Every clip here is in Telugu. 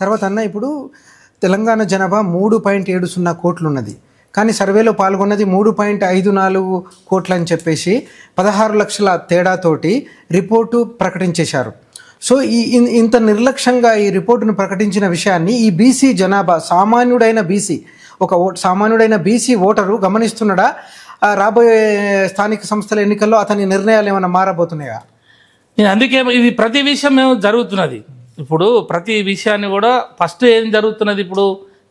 తర్వాత అన్న ఇప్పుడు తెలంగాణ జనాభా 3.70 కోట్లు ఉన్నది, కానీ సర్వేలో పాల్గొన్నది 3.54 కోట్లు అని చెప్పేసి 16 లక్షల తేడాతోటి రిపోర్టు ప్రకటించేశారు. సో ఇంత నిర్లక్ష్యంగా ఈ రిపోర్టును ప్రకటించిన విషయాన్ని ఈ బీసీ జనాభా సామాన్యుడైన బీసీ ఓటరు గమనిస్తున్నాడా? రాబోయే స్థానిక సంస్థల ఎన్నికల్లో అతని నిర్ణయాలు ఏమైనా మారబోతున్నాయా? నేను అందుకే ఇది ప్రతి విషయం జరుగుతున్నది. ఇప్పుడు ప్రతి విషయాన్ని కూడా ఫస్ట్ ఏం జరుగుతున్నది, ఇప్పుడు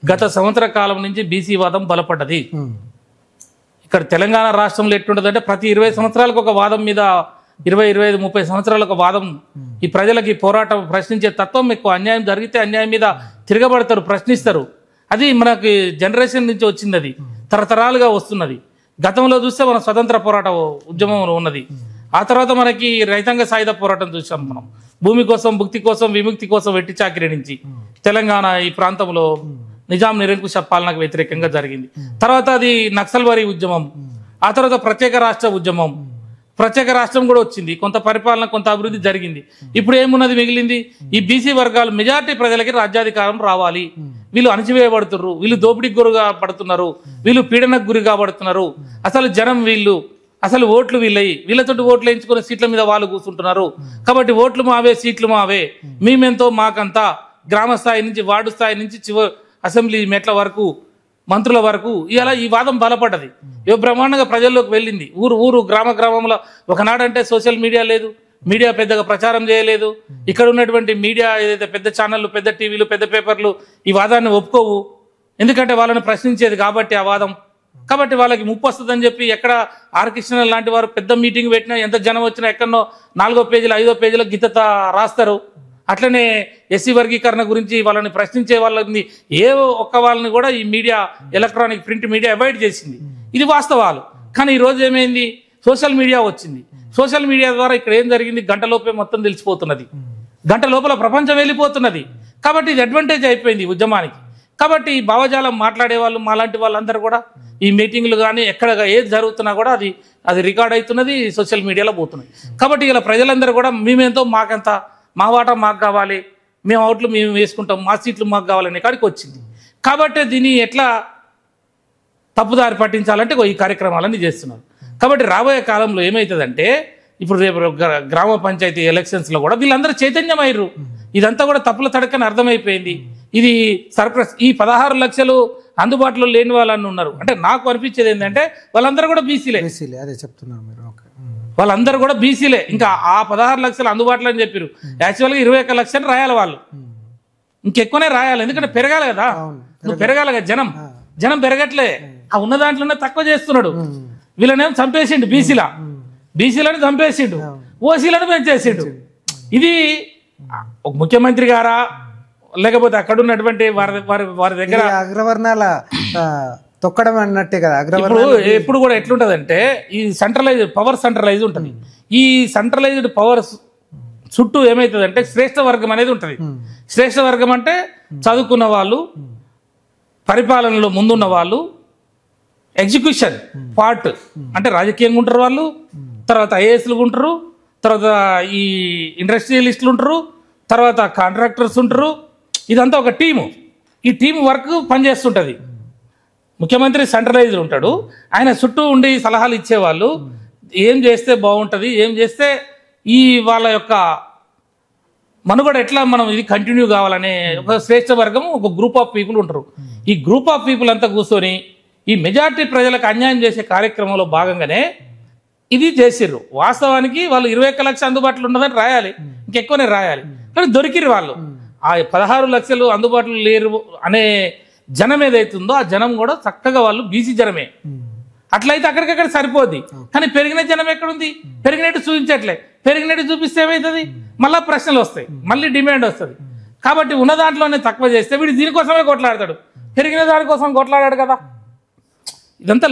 గత సంవత్సర కాలం నుంచి బీసీ వాదం బలపడ్డది. ఇక్కడ తెలంగాణ రాష్ట్రంలో ఎట్లుంటుంది అంటే ప్రతి 20 సంవత్సరాలకు ఒక వాదం మీద 20, 25, 30 సంవత్సరాలకు ఒక వాదం. ఈ ప్రజలకి పోరాటం ప్రశ్నించే తత్వం ఎక్కువ. అన్యాయం జరిగితే అన్యాయం మీద తిరగబడతారు, ప్రశ్నిస్తారు. అది మనకి జనరేషన్ నుంచి వచ్చింది, అది తరతరాలుగా వస్తున్నది. గతంలో చూస్తే మన స్వతంత్ర పోరాట ఉద్యమం ఉన్నది. ఆ తర్వాత మనకి రైతాంగ సాయుధ పోరాటం చూసాం మనం. భూమి కోసం, భుక్తి కోసం, విముక్తి కోసం వెట్టి చాకిరి నుంచి తెలంగాణ ఈ ప్రాంతంలో నిజాం నిరంకుశ పాలనకు వ్యతిరేకంగా జరిగింది. తర్వాత అది నక్సల్బరీ ఉద్యమం, ఆ తర్వాత ప్రత్యేక రాష్ట్ర ఉద్యమం. ప్రత్యేక రాష్ట్రం కూడా వచ్చింది, కొంత పరిపాలన, కొంత అభివృద్ధి జరిగింది. ఇప్పుడు ఏమున్నది మిగిలింది? ఈ బీసీ వర్గాలు మెజార్టీ ప్రజలకి రాజ్యాధికారం రావాలి. వీళ్ళు అణచివేయబడుతున్నారు, వీళ్ళు దోపిడీకి గురిగా పడుతున్నారు, వీళ్ళు పీడనకు గురిగా పడుతున్నారు. అసలు జనం వీళ్ళు, అసలు ఓట్లు వీళ్ళయి, వీళ్ళతోటి ఓట్లు వేయించుకునే సీట్ల మీద వాళ్ళు కూర్చుంటున్నారు. కాబట్టి ఓట్లు మావే, సీట్లు మావే, మేమెంతో మాకంతా. గ్రామ స్థాయి నుంచి, వార్డు స్థాయి నుంచి అసెంబ్లీ మెట్ల వరకు, మంత్రుల వరకు ఇలా ఈ వాదం బలపడ్డది. బ్రహ్మాండంగా ప్రజల్లోకి వెళ్ళింది. ఊరు గ్రామంలో ఒకనాడంటే సోషల్ మీడియా లేదు, మీడియా పెద్దగా ప్రచారం చేయలేదు. ఇక్కడ ఉన్నటువంటి మీడియా ఏదైతే పెద్ద ఛానళ్ళు, పెద్ద టీవీలు, పెద్ద పేపర్లు ఈ వాదాన్ని ఒప్పుకోవు. ఎందుకంటే వాళ్ళని ప్రశ్నించేది కాబట్టి ఆ వాదం. కాబట్టి వాళ్ళకి ముప్పు వస్తుందని చెప్పి ఎక్కడ ఆర్ కృష్ణ లాంటి వారు పెద్ద మీటింగ్ పెట్టినా, ఎంత జనం వచ్చినా ఎక్కడనో 4వ పేజీలో 5వ పేజీలో గీత రాస్తారు. అట్లనే ఎస్సీ వర్గీకరణ గురించి వాళ్ళని ప్రశ్నించే వాళ్ళని ఒక్క వాళ్ళని కూడా ఈ media, electronic print media avoid చేసింది. ఇది వాస్తవాలు. కానీ ఈరోజు ఏమైంది, సోషల్ మీడియా వచ్చింది. సోషల్ మీడియా ద్వారా ఇక్కడ ఏం జరిగింది గంటలోపే మొత్తం తెలిసిపోతున్నది, గంట లోపల ప్రపంచం వెళ్ళిపోతున్నది. కాబట్టి ఇది అడ్వాంటేజ్ అయిపోయింది ఉద్యమానికి. కాబట్టి ఈ భావజాలం మాట్లాడే వాళ్ళు, మాలాంటి వాళ్ళందరూ కూడా ఈ మీటింగ్లు కానీ ఎక్కడ ఏది జరుగుతున్నా కూడా అది రికార్డ్ అవుతున్నది, సోషల్ మీడియాలో పోతున్నది. కాబట్టి ఇలా ప్రజలందరూ కూడా మేమేంతో మాకంత, మా వాటా మాకు కావాలి, మేము ఓట్లు మేము వేసుకుంటాం, మా సీట్లు మాకు కావాలనే కాడికి వచ్చింది. కాబట్టి దీన్ని ఎట్లా తప్పుదారి పట్టించాలంటే ఈ కార్యక్రమాలన్నీ చేస్తున్నారు. కాబట్టి రాబోయే కాలంలో ఏమవుతుందంటే, ఇప్పుడు రేపు గ్రామ పంచాయతీ ఎలక్షన్స్లో కూడా వీళ్ళందరూ చైతన్యమయ్యారు. ఇదంతా కూడా తప్పుల తడకని అర్థమైపోయింది. ఇది సర్ప్రైజ్. ఈ 16 లక్షలు అందుబాటులో లేని వాళ్ళని ఉన్నారు అంటే నాకు అనిపించేది ఏంటంటే వాళ్ళందరూ కూడా బీసీలే. అదే చెప్తున్నారు మీరు. వాళ్ళందరూ కూడా బీసీలే. ఇంకా ఆ 16 లక్షలు అందుబాటులో అని చెప్పారు. యాక్చువల్గా 21 లక్షలు రాయాలి వాళ్ళు, ఇంకెక్కువనే రాయాలి. ఎందుకంటే పెరగాలి కదా, నువ్వు పెరగాలి కదా. జనం పెరగట్లే, ఆ ఉన్న దాంట్లోనే తక్కువ చేస్తున్నాడు. వీళ్ళనేమో చంపేసిండు, బీసీలను చంపేసిండు, ఓసీలను పెంచేసిండు. ఇది ఒక ముఖ్యమంత్రి గారా లేకపోతే అక్కడ ఉన్నటువంటి వారి దగ్గర అగ్రవర్ణాల తొక్కడం అన్నట్టే కదా. ఇప్పుడు ఎప్పుడు కూడా ఎట్లుంటదంటే ఈ పవర్ సెంట్రలైజ్ ఉంటుంది. ఈ సెంట్రలైజ్డ్ పవర్ చుట్టూ ఏమవుతుందంటే శ్రేష్ఠ వర్గం అనేది ఉంటుంది. శ్రేష్ఠ వర్గం అంటే చదువుకున్న వాళ్ళు, పరిపాలనలో ముందున్న వాళ్ళు, ఎగ్జిక్యూషన్ పార్ట్ అంటే రాజకీయంగా ఉంటారు వాళ్ళు, తర్వాత ఐఏఎస్లు ఉంటారు, తర్వాత ఈ ఇండస్ట్రియలిస్టులు ఉంటారు, తర్వాత కాంట్రాక్టర్స్ ఉంటారు. ఇదంతా ఒక టీము. ఈ టీం వర్క్ పనిచేస్తుంటుంది. ముఖ్యమంత్రి సెంట్రలైజ్డ్ ఉంటాడు, ఆయన చుట్టూ ఉండి సలహాలు ఇచ్చేవాళ్ళు, ఏం చేస్తే బాగుంటుంది, ఏం చేస్తే ఈ వాళ్ళ యొక్క మనుగడ ఎట్లా మనం ఇది కంటిన్యూ కావాలనే ఒక శ్రేష్ఠ వర్గం, ఒక గ్రూప్ ఆఫ్ పీపుల్ ఉంటారు. ఈ గ్రూప్ ఆఫ్ పీపుల్ అంతా కూర్చొని ఈ మెజార్టీ ప్రజలకు అన్యాయం చేసే కార్యక్రమంలో భాగంగానే ఇది చేసిర్రు. వాస్తవానికి వాళ్ళు 21 లక్షలు అందుబాటులో ఉన్నదని రాయాలి, ఇంకెక్కువనే రాయాలి. కానీ దొరికిరు వాళ్ళు. ఆ 16 లక్షలు అందుబాటులో లేరు అనే జనం ఏదైతుందో ఆ జనం కూడా చక్కగా వాళ్ళు బీసీ జనమే. అట్లయితే అక్కడికక్కడ సరిపోద్ది. కానీ పెరిగిన జనం ఎక్కడుంది? పెరిగినట్టు చూపించట్లే. పెరిగినట్టు చూపిస్తే ఏమవుతుంది? మళ్ళీ ప్రశ్నలు వస్తాయి, మళ్ళీ డిమాండ్ వస్తుంది. కాబట్టి ఉన్న దాంట్లోనే తక్కువ చేస్తే వీడు దీనికోసమే కొట్లాడతాడు, పెరిగిన దానికోసం కొట్లాడాడు కదా. ఇదంతా